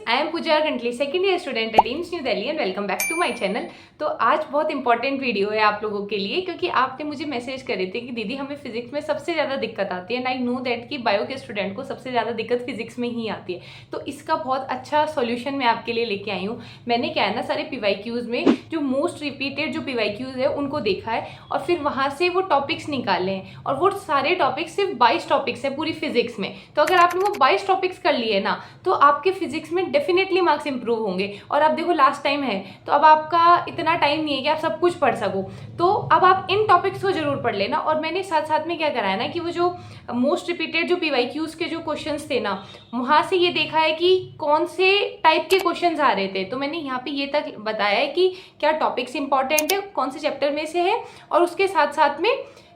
I am Pooja Gantli, second year student at AIIMS New Delhi and welcome back to my channel. तो आज बहुत important video है आप लोगों के लिए, क्योंकि आपने मुझे मैसेज करे थे कि दीदी हमें फिजिक्स में सबसे ज़्यादा दिक्कत आती है, एंड आई नो दैट कि बायो के स्टूडेंट को सबसे ज़्यादा दिक्कत फिजिक्स में ही आती है। तो इसका बहुत अच्छा सोल्यूशन मैं आपके लिए लेके आई हूँ। मैंने क्या है ना, सारे PYQs में जो मोस्ट रिपीटेड जो PYQs है उनको देखा है और फिर वहाँ से वो टॉपिक्स निकाले हैं, और वो सारे टॉपिक्स सिर्फ 22 टॉपिक्स है पूरी फिजिक्स में। तो अगर आपने वो 22 टॉपिक्स कर लिए ना, तो आपके फिजिक्स में डेफिनेटली मार्क्स इंप्रूव होंगे। और अब देखो लास्ट टाइम है, तो अब आपका इतना टाइम नहीं है कि आप सब कुछ पढ़ सको, तो अब आप इन टॉपिक्स को जरूर पढ़ लेना। और मैंने साथ साथ में क्या कराया ना कि वो जो मोस्ट रिपीटेड जो PYQs के जो क्वेश्चंस थे ना, वहां से ये देखा है कि कौन से टाइप के क्वेश्चंस आ रहे थे। तो मैंने यहाँ पे ये तक बताया है कि क्या टॉपिक्स इंपॉर्टेंट है, कौन से चैप्टर में से है, और उसके साथ साथ में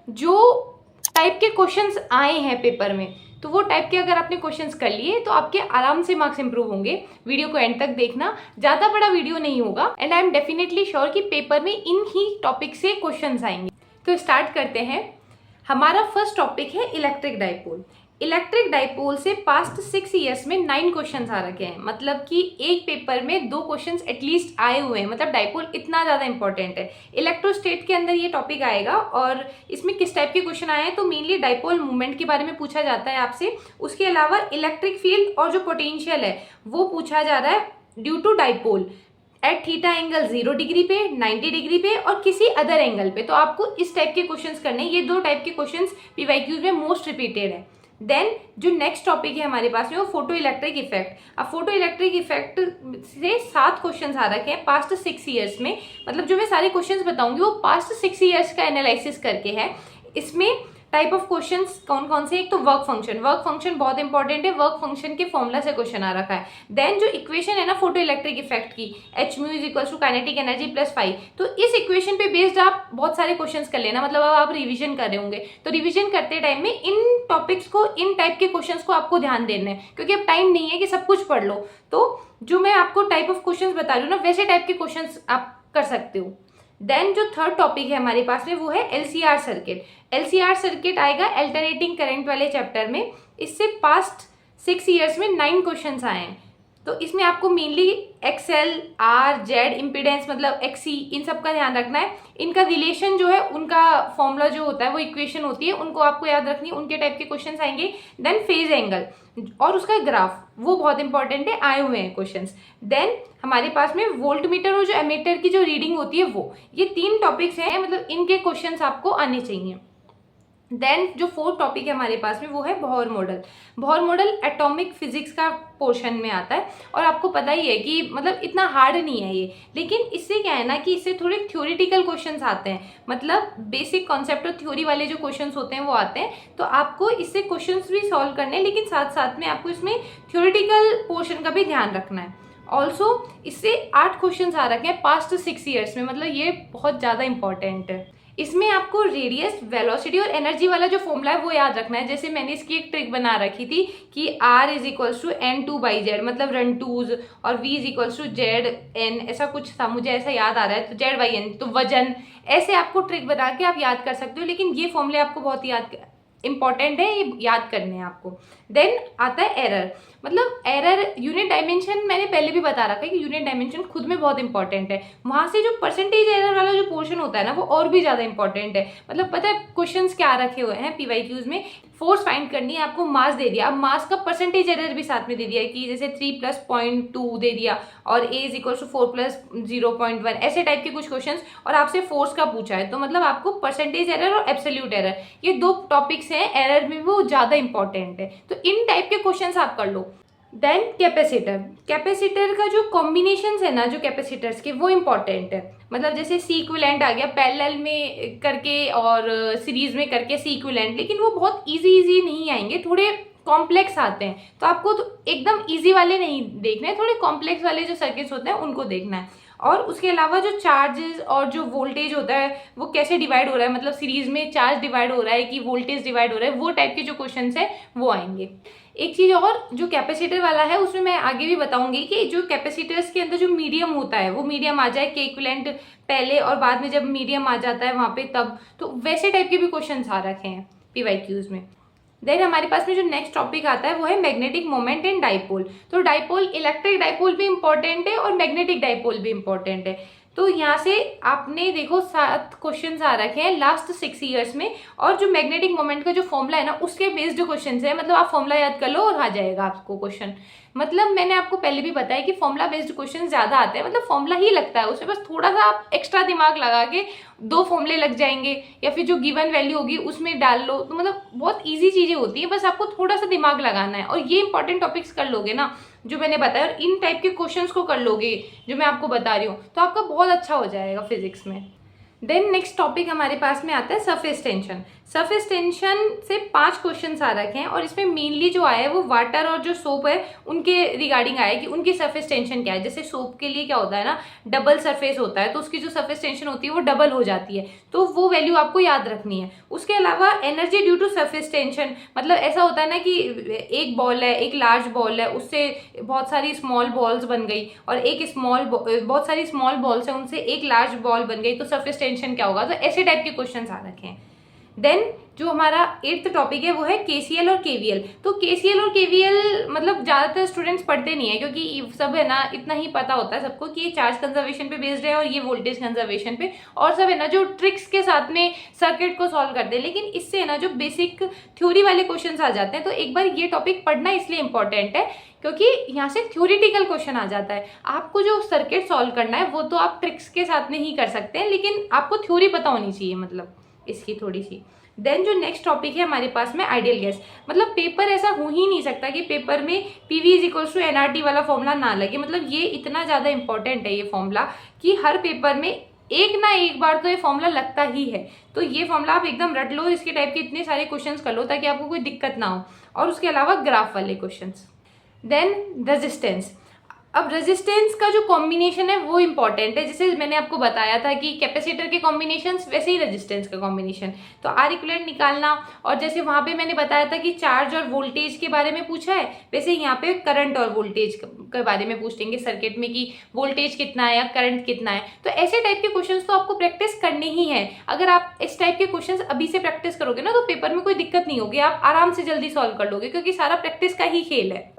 जो टाइप के क्वेश्चंस आए हैं पेपर में, तो वो टाइप के अगर आपने क्वेश्चंस कर लिए तो आपके आराम से मार्क्स इंप्रूव होंगे। वीडियो को एंड तक देखना, ज्यादा बड़ा वीडियो नहीं होगा, and I am definitely sure कि पेपर में इन ही टॉपिक से क्वेश्चंस आएंगे। तो स्टार्ट करते हैं। हमारा फर्स्ट टॉपिक है इलेक्ट्रिक डाइपोल। इलेक्ट्रिक डाइपोल से पास्ट 6 ईयर्स में 9 क्वेश्चंस आ रखे हैं, मतलब कि एक पेपर में 2 क्वेश्चंस एटलीस्ट आए हुए हैं। मतलब डाइपोल इतना ज़्यादा इंपॉर्टेंट है। इलेक्ट्रोस्टेट के अंदर ये टॉपिक आएगा, और इसमें किस टाइप के क्वेश्चन आए हैं तो मेनली डाइपोल मूवमेंट के बारे में पूछा जाता है आपसे। उसके अलावा इलेक्ट्रिक फील्ड और जो पोटेंशियल है वो पूछा जा रहा है due to dipole at theta angle 0 degree पे, 90 डिग्री पे और किसी अदर एंगल पे। तो आपको इस टाइप के क्वेश्चंस करने, ये 2 टाइप के क्वेश्चंस PYQs में मोस्ट रिपीटेड है। देन जो नेक्स्ट टॉपिक है हमारे पास में वो फोटो इलेक्ट्रिक इफेक्ट। अब फोटो इलेक्ट्रिक इफेक्ट से 7 क्वेश्चंस आ रखे हैं पास्ट 6 ईयर्स में। मतलब जो मैं सारे क्वेश्चंस बताऊंगी वो पास्ट 6 ईयर्स का एनालिसिस करके है। इसमें टाइप ऑफ क्वेश्चंस कौन कौन से, एक तो वर्क फंक्शन बहुत इंपॉर्टेंट है, वर्क फंक्शन के फॉर्मूला से क्वेश्चन आ रखा है। देन जो इक्वेशन है ना फोटो इलेक्ट्रिक इफेक्ट की, H mu is equal to kinetic energy plus phi, तो इस इक्वेशन पे बेस्ड आप बहुत सारे क्वेश्चंस कर लेना। मतलब अब आप रिवीजन कर रहे होंगे, तो रिवीजन करते टाइम में इन टॉपिक्स को, इन टाइप के क्वेश्चंस को आपको ध्यान देना है, क्योंकि अब टाइम नहीं है कि सब कुछ पढ़ लो। तो जो मैं आपको टाइप ऑफ क्वेश्चंस बता रही हूँ ना, वैसे टाइप के क्वेश्चंस आप कर सकते हो। देन जो थर्ड टॉपिक है हमारे पास में वो है LCR सर्किट। LCR सर्किट आएगा अल्टरनेटिंग करंट वाले चैप्टर में। इससे पास्ट 6 ईयर्स में 9 क्वेश्चंस आए हैं। तो इसमें आपको mainly XL, R, Z, impedance मतलब XC, इन सब का ध्यान रखना है। इनका रिलेशन जो है, उनका फॉर्मूला जो होता है, वो इक्वेशन होती है, उनको आपको याद रखनी है। उनके टाइप के क्वेश्चंस आएंगे। देन फेज एंगल और उसका ग्राफ, वो बहुत इंपॉर्टेंट है, आए हुए हैं क्वेश्चंस। देन हमारे पास में वोल्ट मीटर और जो एमीटर की जो रीडिंग होती है वो, ये 3 टॉपिक्स हैं, मतलब इनके क्वेश्चंस आपको आने चाहिए। देन जो 4th टॉपिक है हमारे पास में वो है Bohr model. Bohr model atomic physics का पोर्शन में आता है, और आपको पता ही है कि मतलब इतना हार्ड नहीं है ये, लेकिन इससे क्या है ना कि इससे थोड़े थ्योरेटिकल क्वेश्चंस आते हैं। मतलब बेसिक कॉन्सेप्ट और थ्योरी वाले जो क्वेश्चंस होते हैं वो आते हैं, तो आपको इससे क्वेश्चंस भी सॉल्व करने हैं, लेकिन साथ साथ में आपको इसमें थ्योरेटिकल पोर्शन का भी ध्यान रखना है। ऑल्सो इससे 8 क्वेश्चंस आ रखे हैं पास्ट 6 ईयर्स में, मतलब ये बहुत ज़्यादा इंपॉर्टेंट है। इसमें आपको रेडियस, वेलोसिटी और एनर्जी वाला जो फॉर्मूला है वो याद रखना है। जैसे मैंने इसकी एक ट्रिक बना रखी थी कि R is equals to N2/Z, मतलब रन टूज, और V is equals to ZN, ऐसा कुछ था, मुझे ऐसा याद आ रहा है, तो Z/N तो वजन। ऐसे आपको ट्रिक बना के आप याद कर सकते हो, लेकिन ये फॉर्मूले आपको बहुत याद इंपॉर्टेंट है, ये याद करने हैं आपको। देन आता है एरर। मतलब एरर, यूनिट डायमेंशन मैंने पहले भी बता रखा है कि यूनिट डायमेंशन खुद में बहुत इंपॉर्टेंट है। वहां से जो परसेंटेज एरर वाला जो पोर्शन होता है ना, वो और भी ज्यादा इंपॉर्टेंट है। मतलब पता है क्वेश्चंस क्या रखे हुए हैं PYQs में, फोर्स फाइंड करनी है, आपको मास दे दिया, अब मास का परसेंटेज एरर भी साथ में दे दिया है कि जैसे 3 + 0.2 दे दिया, और A इज इक्वल टू 4 + 0.1, ऐसे टाइप के कुछ क्वेश्चंस, और आपसे फोर्स का पूछा है। तो मतलब आपको परसेंटेज एरर और एब्सोल्यूट एरर, ये 2 टॉपिक्स हैं एरर में, वो ज्यादा इंपॉर्टेंट है। तो इन टाइप के क्वेश्चंस आप कर लो। देन कैपेसिटर का जो कॉम्बिनेशंस है ना, जो कैपेसिटर्स के, वो इंपॉर्टेंट है। मतलब जैसे C इक्विवेलेंट आ गया, पैरेलल में करके और सीरीज में करके C इक्विवेलेंट, लेकिन वो बहुत इजी नहीं आएंगे, थोड़े कॉम्प्लेक्स आते हैं। तो आपको तो एकदम इजी वाले नहीं देखने हैं, थोड़े कॉम्प्लेक्स वाले जो सर्किट्स होते हैं उनको देखना है। और उसके अलावा जो चार्जेस और जो वोल्टेज होता है वो कैसे डिवाइड हो रहा है, मतलब सीरीज में चार्ज डिवाइड हो रहा है कि वोल्टेज डिवाइड हो रहा है, वो टाइप के जो क्वेश्चंस है वो आएंगे। एक चीज और, जो कैपेसिटर वाला है उसमें मैं आगे भी बताऊंगी कि जो कैपेसिटर्स के अंदर जो मीडियम होता है वो मीडियम आ जाए, के इक्विवेलेंट पहले और बाद में जब मीडियम आ जाता है वहां पे, तब तो वैसे टाइप के भी क्वेश्चंस आ रखे हैं PYQs में। देन हमारे पास में जो नेक्स्ट टॉपिक आता है वो है मैग्नेटिक मोमेंट एंड डाइपोल। तो डाइपोल, इलेक्ट्रिक डाइपोल भी इंपॉर्टेंट है और मैग्नेटिक डाइपोल भी इंपॉर्टेंट है। तो यहाँ से आपने देखो 7 क्वेश्चंस आ रखे हैं लास्ट 6 ईयर्स में, और जो मैग्नेटिक मोमेंट का जो फॉर्मूला है ना उसके बेस्ड क्वेश्चंस है। मतलब आप फॉर्मूला याद कर लो और आ जाएगा आपको क्वेश्चन। मतलब मैंने आपको पहले भी बताया कि फॉर्मूला बेस्ड क्वेश्चन ज्यादा आते हैं, मतलब फॉर्मूला ही लगता है उसमें, बस थोड़ा सा आप एक्स्ट्रा दिमाग लगा के 2 फॉर्मूले लग जाएंगे या फिर जो गिवन वैल्यू होगी उसमें डाल लो। तो मतलब बहुत ईजी चीजें होती है, बस आपको थोड़ा सा दिमाग लगाना है और ये इंपॉर्टेंट टॉपिक्स कर लोगे ना जो मैंने बताया, और इन टाइप के क्वेश्चंस को कर लोगे जो मैं आपको बता रही हूँ, तो आपका बहुत अच्छा हो जाएगा फिजिक्स में। देन नेक्स्ट टॉपिक हमारे पास में आता है सरफेस टेंशन। सरफेस टेंशन से 5 क्वेश्चन आ रखे हैं और इसमें मेनली जो आया है वो वाटर और जो सोप है उनके रिगार्डिंग आया है कि उनकी सरफेस टेंशन क्या है। जैसे सोप के लिए क्या होता है ना, डबल सरफेस होता है, तो उसकी जो सरफेस टेंशन होती है वो डबल हो जाती है, तो वो वैल्यू आपको याद रखनी है। उसके अलावा energy due to surface tension, मतलब ऐसा होता है ना कि एक बॉल है, एक लार्ज बॉल है, उससे बहुत सारी स्मॉल बॉल्स बन गई, और बहुत सारी स्मॉल बॉल्स है उनसे एक लार्ज बॉल बन गई, तो सरफेस टेंशन क्या होगा। तो ऐसे टाइप के क्वेश्चन आ रखे हैं। देन जो हमारा 8th टॉपिक है वो है केसीएल और केवीएल। तो केसीएल और केवीएल मतलब ज्यादातर स्टूडेंट्स पढ़ते नहीं है, क्योंकि सब है ना इतना ही पता होता है सबको कि ये चार्ज कंजर्वेशन पे बेस्ड है और ये वोल्टेज कंजर्वेशन पे, और सब है ना जो ट्रिक्स के साथ में सर्किट को सॉल्व करते हैं। लेकिन इससे है ना जो बेसिक थ्योरी वाले क्वेश्चन आ जाते हैं, तो एक बार ये टॉपिक पढ़ना इसलिए इंपॉर्टेंट है क्योंकि यहाँ से थ्योरेटिकल क्वेश्चन आ जाता है। आपको जो सर्किट सॉल्व करना है वो तो आप ट्रिक्स के साथ में ही कर सकते हैं, लेकिन आपको थ्योरी पता होनी चाहिए मतलब इसकी थोड़ी सी। देन जो नेक्स्ट टॉपिक है हमारे पास में आइडियल गैस। मतलब पेपर ऐसा हो ही नहीं सकता कि पेपर में PV = NRT वाला फॉर्मूला ना लगे। मतलब ये इतना ज़्यादा इंपॉर्टेंट है ये फॉर्मूला कि हर पेपर में एक ना एक बार तो ये फॉर्मूला लगता ही है। तो ये फॉर्मूला आप एकदम रट लो, इसके टाइप के इतने सारे क्वेश्चंस कर लो ताकि आपको कोई दिक्कत ना हो। और उसके अलावा ग्राफ वाले क्वेश्चंस। Then resistance. अब रेजिस्टेंस का जो कॉम्बिनेशन है वो इंपॉर्टेंट है। जैसे मैंने आपको बताया था कि कैपेसिटर के कॉम्बिनेशन, वैसे ही रेजिस्टेंस का कॉम्बिनेशन। तो आर इक्विवेलेंट निकालना, और जैसे वहां पे मैंने बताया था कि चार्ज और वोल्टेज के बारे में पूछा है, वैसे यहाँ पे करंट और वोल्टेज के बारे में पूछ लेंगे सर्किट में कि वोल्टेज कितना है या करंट कितना है। तो ऐसे टाइप के क्वेश्चन तो आपको प्रैक्टिस करने ही है। अगर आप इस टाइप के क्वेश्चन अभी से प्रैक्टिस करोगे ना तो पेपर में कोई दिक्कत नहीं होगी, आप आराम से जल्दी सॉल्व कर लोगे, क्योंकि सारा प्रैक्टिस का ही खेल है।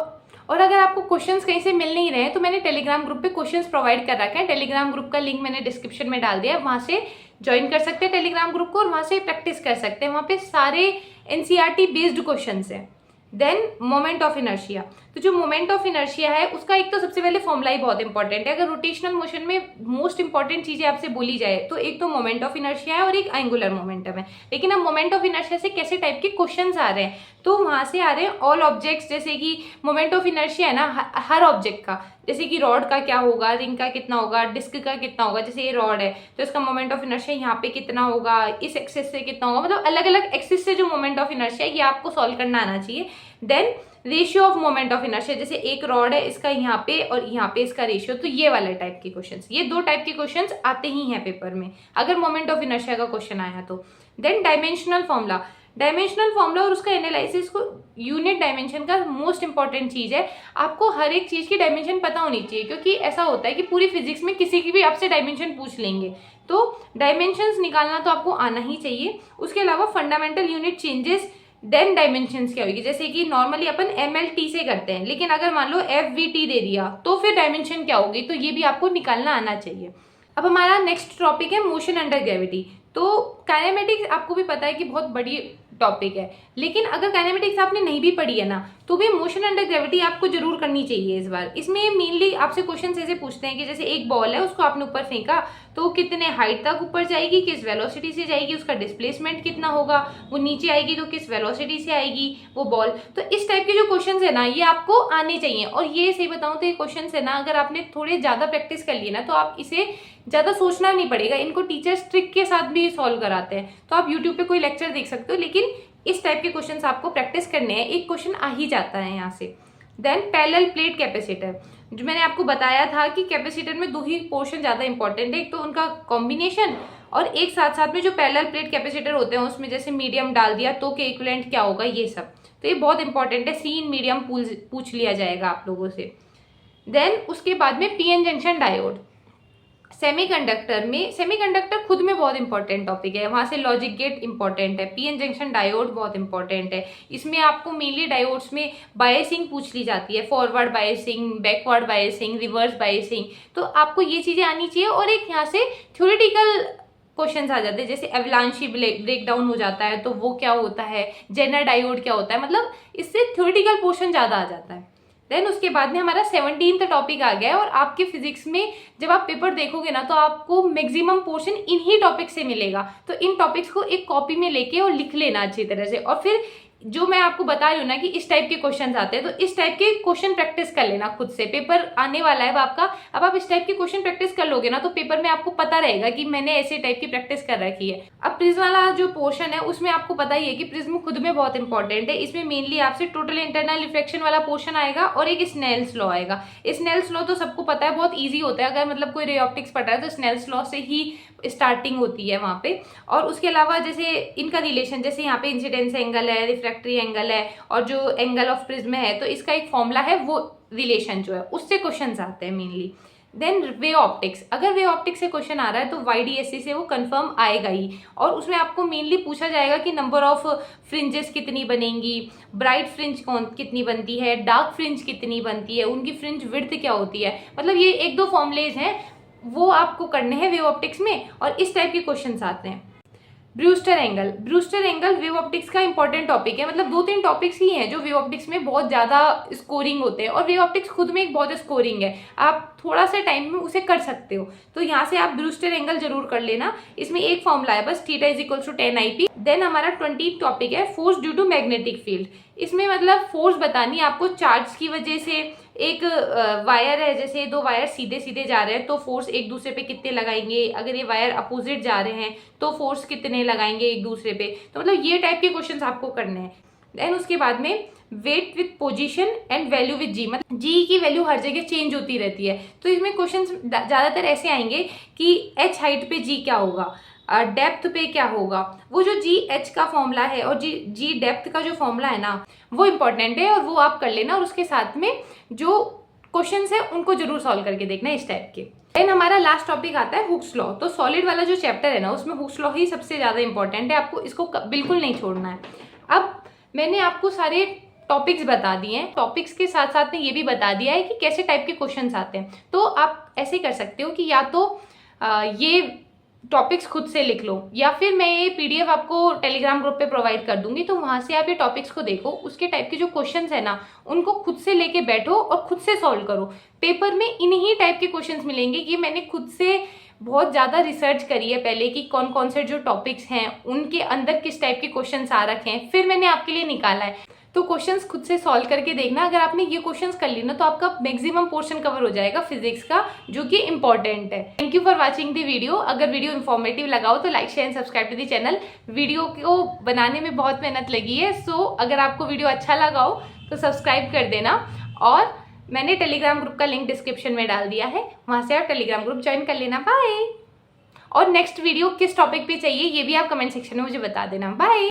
और अगर आपको क्वेश्चंस कहीं से मिल नहीं रहे हैं तो मैंने टेलीग्राम ग्रुप पे क्वेश्चंस प्रोवाइड कर रखे हैं। टेलीग्राम ग्रुप का लिंक मैंने डिस्क्रिप्शन में डाल दिया है, वहां से ज्वाइन कर सकते हैं टेलीग्राम ग्रुप को और वहां से प्रैक्टिस कर सकते हैं। वहां पे सारे एनसीईआरटी बेस्ड क्वेश्चंस हैं। Then moment of inertia. तो जो मोमेंट ऑफ इनर्शिया है उसका एक तो सबसे पहले फॉर्मूला ही बहुत इंपॉर्टेंट है। अगर रोटेशनल मोशन में मोस्ट इंपॉर्टेंट चीजें आपसे बोली जाए तो एक तो मोमेंट ऑफ इनर्शिया है और एक एंगुलर मोमेंटम है। लेकिन अब मोमेंट ऑफ इनर्शिया से कैसे टाइप के क्वेश्चंस आ रहे हैं, तो वहां से आ रहे हैं ऑल ऑब्जेक्ट्स। जैसे कि मोमेंट ऑफ इनर्शिया है ना हर ऑब्जेक्ट का, जैसे कि रॉड का क्या होगा, रिंग का कितना होगा, डिस्क का कितना होगा। जैसे ये रॉड है तो इसका मोमेंट ऑफ इनर्शिया यहाँ पे कितना होगा, इस एक्सिस से कितना होगा। मतलब अलग अलग एक्सिस से जो मोमेंट ऑफ इनर्शिया है ये आपको सॉल्व करना आना चाहिए। Then ratio of moment of inertia, जैसे एक रॉड है इसका यहाँ पे और यहाँ पे इसका रेशियो, तो ये वाले टाइप के क्वेश्चंस, ये 2 टाइप के क्वेश्चंस आते ही हैं पेपर में अगर मोमेंट ऑफ इनर्शिया का क्वेश्चन आया तो। Then dimensional formula. Dimensional formula और उसका एनालिसिस को, यूनिट डायमेंशन का मोस्ट इंपॉर्टेंट चीज है। आपको हर एक चीज की डायमेंशन पता होनी चाहिए, क्योंकि ऐसा होता है कि पूरी फिजिक्स में किसी की भी आपसे डायमेंशन पूछ लेंगे, तो डायमेंशंस निकालना तो आपको आना ही चाहिए। उसके अलावा fundamental unit changes, then dimensions क्या होगी। जैसे कि नॉर्मली अपन MLT से करते हैं, लेकिन अगर मान लो FVT दे दिया तो फिर डायमेंशन क्या होगी, तो ये भी आपको निकालना आना चाहिए। अब हमारा नेक्स्ट टॉपिक है मोशन अंडर ग्रेविटी। तो काइनेमेटिक्स आपको भी पता है कि बहुत बड़ी टॉपिक है, लेकिन अगर काइनेमेटिक्स आपने नहीं भी पढ़ी है ना तो भी मोशन अंडर ग्रेविटी आपको जरूर करनी चाहिए इस बार। इसमें मेनली आपसे क्वेश्चन ऐसे पूछते हैं कि जैसे एक बॉल है उसको आपने ऊपर फेंका तो कितने हाइट तक ऊपर जाएगी, किस वेलोसिटी से जाएगी, उसका डिस्प्लेसमेंट कितना होगा, वो नीचे आएगी तो किस वेलोसिटी से आएगी वो बॉल। तो इस टाइप के जो क्वेश्चन है ना ये आपको आने चाहिए। और ये सही बताऊं तो ये क्वेश्चन है ना अगर आपने थोड़े ज्यादा प्रैक्टिस कर लिए ना तो आप इसे ज्यादा सोचना नहीं पड़ेगा। इनको टीचर्स ट्रिक के साथ भी सॉल्व कराते हैं, तो आप यूट्यूब पे कोई लेक्चर देख सकते हो, लेकिन इस टाइप के क्वेश्चंस आपको प्रैक्टिस करने हैं। एक क्वेश्चन आ ही जाता है यहाँ से। देन पैरेलल प्लेट कैपेसिटर, जो मैंने आपको बताया था कि कैपेसिटर में 2 ही पोर्शन ज्यादा इंपॉर्टेंट है, एक तो उनका कॉम्बिनेशन और एक साथ साथ में जो पैरेलल प्लेट कैपेसिटर होते हैं उसमें जैसे मीडियम डाल दिया तो के इक्विवेलेंट क्या होगा, ये सब। तो ये बहुत इंपॉर्टेंट है, सी इन मीडियम पूछ लिया जाएगा आप लोगों से। देन उसके बाद में PN जंक्शन डायोड। सेमीकंडक्टर खुद में बहुत इंपॉर्टेंट टॉपिक है। वहां से लॉजिक गेट इंपॉर्टेंट है, पीएन जंक्शन डायोड बहुत इंपॉर्टेंट है। इसमें आपको मेनली डायोड्स में बायसिंग पूछ ली जाती है, forward biasing, backward biasing, reverse biasing. तो आपको ये चीजें आनी चाहिए। और एक यहाँ से थ्योरेटिकल क्वेश्चंस आ जाते हैं, जैसे एवलांशी ब्रेकडाउन हो जाता है तो वो क्या होता है, जेनर डायोड क्या होता है, मतलब इससे थ्योरेटिकल पोर्शन ज्यादा आ जाता है। देन उसके बाद में हमारा 17th टॉपिक आ गया है। और आपके फिजिक्स में जब आप पेपर देखोगे ना तो आपको मैक्सिमम पोर्शन इन्हीं टॉपिक से मिलेगा। तो इन टॉपिक्स को एक कॉपी में लेके और लिख लेना अच्छी तरह से। और फिर जो मैं आपको बता रही हूँ ना कि इस टाइप के क्वेश्चंस आते हैं, तो इस टाइप के क्वेश्चन प्रैक्टिस कर लेना खुद से। पेपर आने वाला है अब आपका, अब आप इस टाइप के क्वेश्चन प्रैक्टिस कर लोगे ना तो पेपर में आपको पता रहेगा कि मैंने ऐसे टाइप की प्रैक्टिस कर रखी है। अब प्रिज्म वाला जो पोर्शन है उसमें आपको पता ही है कि प्रिज्म खुद में बहुत इंपॉर्टेंट है। इसमें मेनली आपसे टोटल इंटरनल रिफ्लेक्शन वाला पोर्शन आएगा और एक स्नेल्स लॉ आएगा। स्नेल्स लॉ तो सबको पता है, बहुत ईजी होता है। अगर मतलब कोई रे ऑप्टिक्स पढ़ रहा है तो स्नेल्स लॉ से ही स्टार्टिंग होती है वहां पे। और उसके अलावा जैसे इनका रिलेशन, जैसे यहाँ पे इंसिडेंस एंगल है, रिफ्रैक्टरी एंगल है और जो एंगल ऑफ प्रिज्म है, तो इसका एक फॉर्मूला है, वो रिलेशन जो है उससे क्वेश्चंस आते हैं मेनली। देन वे ऑप्टिक्स, अगर वे ऑप्टिक्स से क्वेश्चन आ रहा है तो YDSC से वो कंफर्म आएगा ही। और उसमें आपको मेनली पूछा जाएगा कि नंबर ऑफ फ्रिंजेस कितनी बनेंगी, ब्राइट फ्रिंज कौन कितनी बनती है, डार्क फ्रिंज कितनी बनती है, उनकी फ्रिंज विड्थ क्या होती है। मतलब ये एक दो फॉर्मुलेज हैं, वो आपको करने हैं वेव ऑप्टिक्स में। और इस टाइप के क्वेश्चंस आते हैं। ब्रूस्टर एंगल वेव ऑप्टिक्स का इंपॉर्टेंट टॉपिक है। मतलब 2-3 टॉपिक्स ही हैं जो वेव ऑप्टिक्स में बहुत ज्यादा स्कोरिंग होते हैं। और वेव ऑप्टिक्स खुद में एक बहुत स्कोरिंग है, आप थोड़ा सा टाइम में उसे कर सकते हो। तो यहाँ से आप ब्रूस्टर एंगल जरूर कर लेना। इसमें एक फॉर्मूला है बस, थीटा = 10 IP। देन हमारा 20 टॉपिक है force due to magnetic field. इसमें मतलब फोर्स बतानी है आपको चार्ज की वजह से। एक वायर है, जैसे 2 वायर सीधे सीधे जा रहे हैं तो फोर्स एक दूसरे पे कितने लगाएंगे, अगर ये वायर अपोजिट जा रहे हैं तो फोर्स कितने लगाएंगे एक दूसरे पे। तो मतलब ये टाइप के क्वेश्चंस आपको करने हैं। देन उसके बाद में weight with position and value with G, मतलब जी की वैल्यू हर जगह चेंज होती रहती है। तो इसमें क्वेश्चंस ज्यादातर ऐसे आएंगे कि h हाइट पे जी क्या होगा, डेप्थ पे क्या होगा। वो जो GH का फॉर्मूला है और जी डेप्थ का जो फॉर्मूला है ना, वो इंपॉर्टेंट है और वो आप कर लेना। और उसके साथ में जो क्वेश्चंस है उनको जरूर सॉल्व करके देखना इस टाइप के। देन हमारा लास्ट टॉपिक आता है हुक्स लॉ। तो सॉलिड वाला जो चैप्टर है ना उसमें हुक्स लॉ ही सबसे ज्यादा इंपॉर्टेंट है, आपको इसको बिल्कुल नहीं छोड़ना है। अब मैंने आपको सारे टॉपिक्स बता दिए हैं, टॉपिक्स के साथ साथ में ये भी बता दिया है कि कैसे टाइप के क्वेश्चंस आते हैं। तो आप ऐसे कर सकते हो कि या तो ये टॉपिक्स खुद से लिख लो, या फिर मैं ये PDF आपको टेलीग्राम ग्रुप पे प्रोवाइड कर दूंगी, तो वहां से आप ये टॉपिक्स को देखो, उसके टाइप के जो क्वेश्चंस है ना उनको खुद से लेके बैठो और खुद से सॉल्व करो। पेपर में इन्हीं टाइप के क्वेश्चंस मिलेंगे कि मैंने खुद से बहुत ज्यादा रिसर्च करी है पहले कि कौन कौन से जो टॉपिक्स हैं उनके अंदर किस टाइप के क्वेश्चंस आ रखे हैं, फिर मैंने आपके लिए निकाला है। तो क्वेश्चंस खुद से सॉल्व करके देखना। अगर आपने ये क्वेश्चंस कर ली ना तो आपका मैक्सिमम पोर्शन कवर हो जाएगा फिजिक्स का, जो कि इंपॉर्टेंट है। Thank you for watching the video. अगर वीडियो इन्फॉर्मेटिव लगा हो तो like share and subscribe to the channel. Video को बनाने में बहुत मेहनत लगी है, सो अगर आपको वीडियो अच्छा लगा हो तो सब्सक्राइब कर देना। और मैंने टेलीग्राम ग्रुप का लिंक डिस्क्रिप्शन में डाल दिया है, वहां से आप टेलीग्राम ग्रुप ज्वाइन कर लेना। बाय। और नेक्स्ट वीडियो किस टॉपिक पे चाहिए ये भी आप कमेंट सेक्शन में मुझे बता देना। बाय।